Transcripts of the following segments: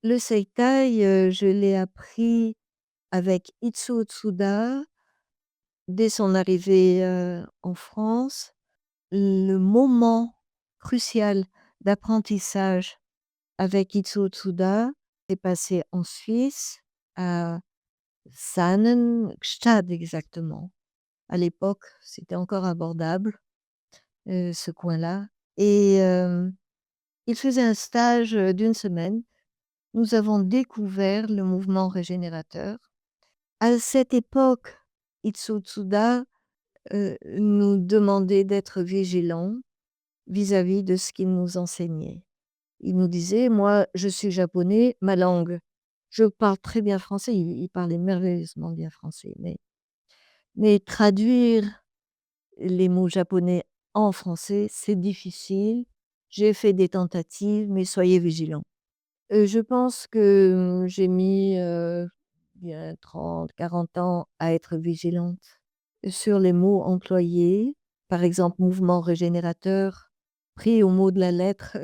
Le Seitai, je l'ai appris avec Itsuo Tsuda dès son arrivée, en France. Le moment crucial d'apprentissage avec Itsuo Tsuda s'est passé en Suisse, à Sannenstadt exactement. À l'époque, c'était encore abordable, ce coin-là et il faisait un stage, d'1 semaine. Nous avons découvert le mouvement régénérateur. À cette époque, Itsuo Tsuda, nous demandait d'être vigilants vis-à-vis de ce qu'il nous enseignait. Il nous disait: «Moi, je suis japonais, ma langue, je parle très bien français», il parlait merveilleusement bien français, mais traduire les mots japonais en français, c'est difficile. J'ai fait des tentatives, mais soyez vigilants. Je pense que, j'ai mis, bien 30, 40 ans à être vigilante sur les mots employés. Par exemple, mouvement régénérateur, pris au mot de la lettre,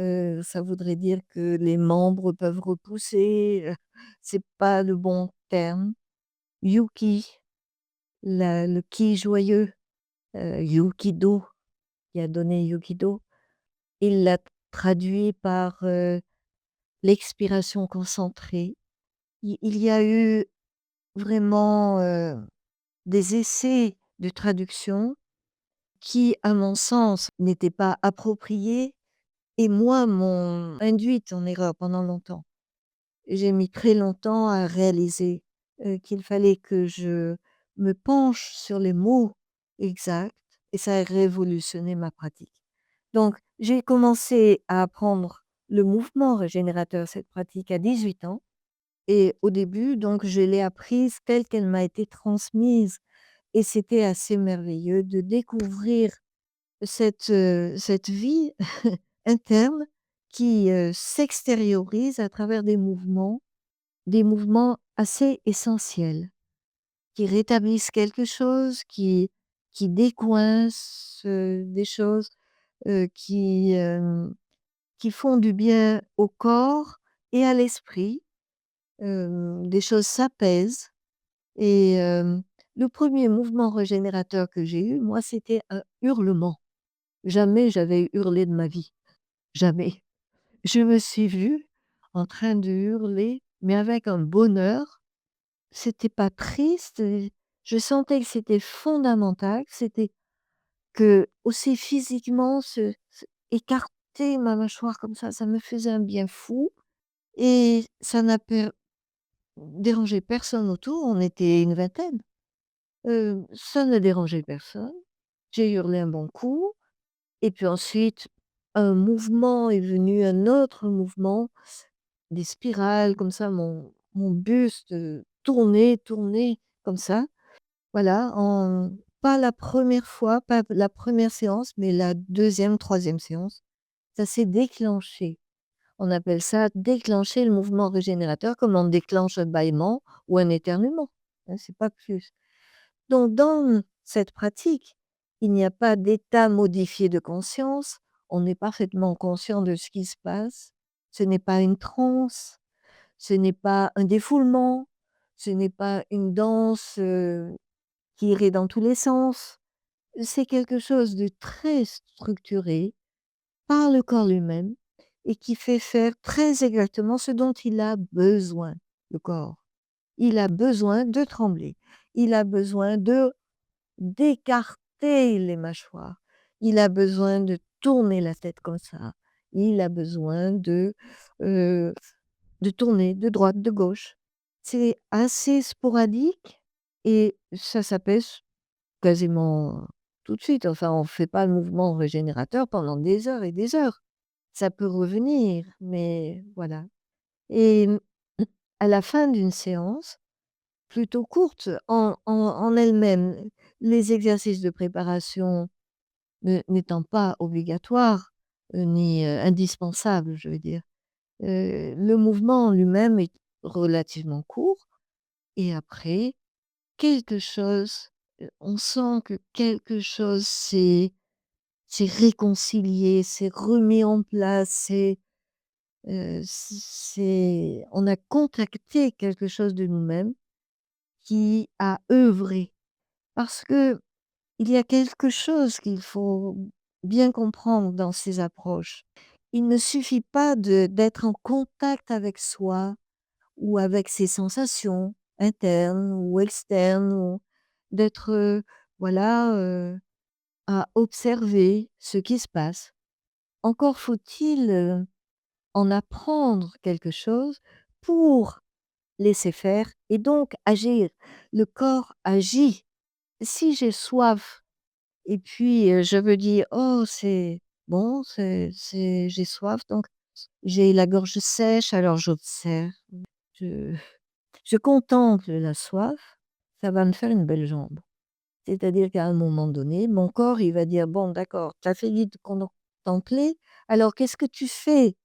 ça voudrait dire que les membres peuvent repousser, c'est pas le bon terme. Yuki, le ki joyeux, yukido, qui a donné yukido, il l'a traduit par, l'expiration concentrée. Il y a eu vraiment, des essais de traduction qui, à mon sens, n'étaient pas appropriés et moi, m'ont induite en erreur pendant longtemps. J'ai mis très longtemps à réaliser, qu'il fallait que je me penche sur les mots exacts et ça a révolutionné ma pratique. Donc j'ai commencé à apprendre le mouvement régénérateur, cette pratique, à 18 ans et au début, donc je l'ai apprise telle qu'elle m'a été transmise et c'était assez merveilleux de découvrir cette vie interne qui, s'extériorise à travers des mouvements assez essentiels, qui rétablissent quelque chose, qui décoincent, des choses, qui font du bien au corps et à l'esprit. Des choses s'apaisent et le premier mouvement régénérateur que j'ai eu, moi, c'était un hurlement. Jamais j'avais hurlé de ma vie, jamais. Je me suis vue en train de hurler, mais avec un bonheur. C'était pas triste et je sentais que c'était fondamental, que aussi physiquement se écarter ma mâchoire comme ça me faisait un bien fou et ça n'a dérangé personne autour, on était une vingtaine. Ça ne dérangeait personne. J'ai hurlé un bon coup et puis ensuite, un mouvement est venu, un autre mouvement, des spirales comme ça, mon buste, tournait comme ça. Voilà, en pas la première fois, pas la première séance, mais la deuxième, troisième séance, ça s'est déclenché. On appelle ça déclencher le mouvement régénérateur comme on déclenche un bâillement ou un éternuement, hein, c'est pas plus. Donc dans cette pratique, il n'y a pas d'état modifié de conscience, on est parfaitement conscient de ce qui se passe. Ce n'est pas une transe, ce n'est pas un défoulement, ce n'est pas une danse, qui irait dans tous les sens. C'est quelque chose de très structuré par le corps lui-même et qui fait faire très exactement ce dont il a besoin, le corps. Il a besoin de trembler, il a besoin de d'écarter les mâchoires, il a besoin de tourner la tête comme ça, il a besoin heu, de tourner de droite, de gauche. C'est assez sporadique et ça s'apaise quasiment tout de suite. Enfin, on fait pas le mouvement régénérateur pendant des heures et des heures. Ça peut revenir, mais voilà et à la fin d'une séance, plutôt courte en elle-même, les exercices de préparation n'étant pas obligatoires, ni, indispensables, je veux dire. Le mouvement en lui-même est relativement court et après quelque chose, on sent que quelque chose s'est réconcilié, s'est remis en place, c'est on a contacté quelque chose de nous-mêmes qui a œuvré. Parce que il y a quelque chose qu'il faut bien comprendre dans ces approches. Il ne suffit pas d'être en contact avec soi ou avec ses sensations internes ou externes ou d'être, voilà, à observer ce qui se passe. Encore faut-il, en apprendre quelque chose pour laisser faire et donc agir. Le corps agit. Si j'ai soif et puis, je me dis: «Oh, c'est bon, c'est j'ai soif, donc j'ai la gorge sèche», alors j'observe, je je contemple la soif, ça va me faire une belle jambe. C'est-à-dire qu'à un moment donné, mon corps, il va dire: «Bon d'accord, tu as fini de contempler, alors qu'est-ce que tu fais?»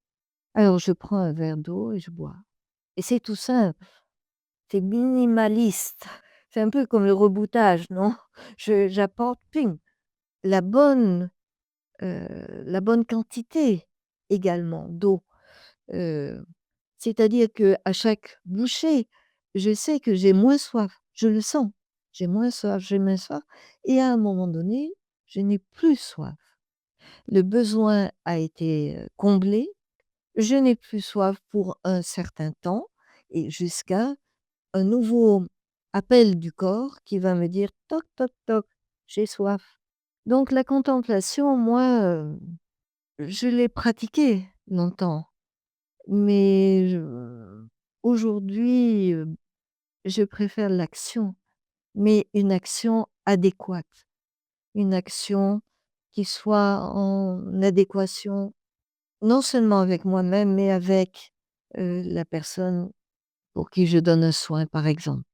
Alors je prends un verre d'eau et je bois et c'est tout simple, c'est minimaliste. C'est un peu comme le reboutage, non? Je j'apporte, ping, la bonne, la bonne quantité également d'eau, heu, c'est-à-dire qu'à chaque bouchée, je sais que j'ai moins soif, je le sens. J'ai moins soif et à un moment donné, je n'ai plus soif. Le besoin a été, comblé, je n'ai plus soif pour un certain temps et jusqu'à un nouveau appel du corps qui va me dire: «Toc, toc, toc, j'ai soif». Donc la contemplation, moi, je l'ai pratiquée longtemps, mais aujourd'hui, je préfère l'action, mais une action adéquate, une action qui soit en adéquation non seulement avec moi-même, mais avec, la personne pour qui je donne un soin, par exemple.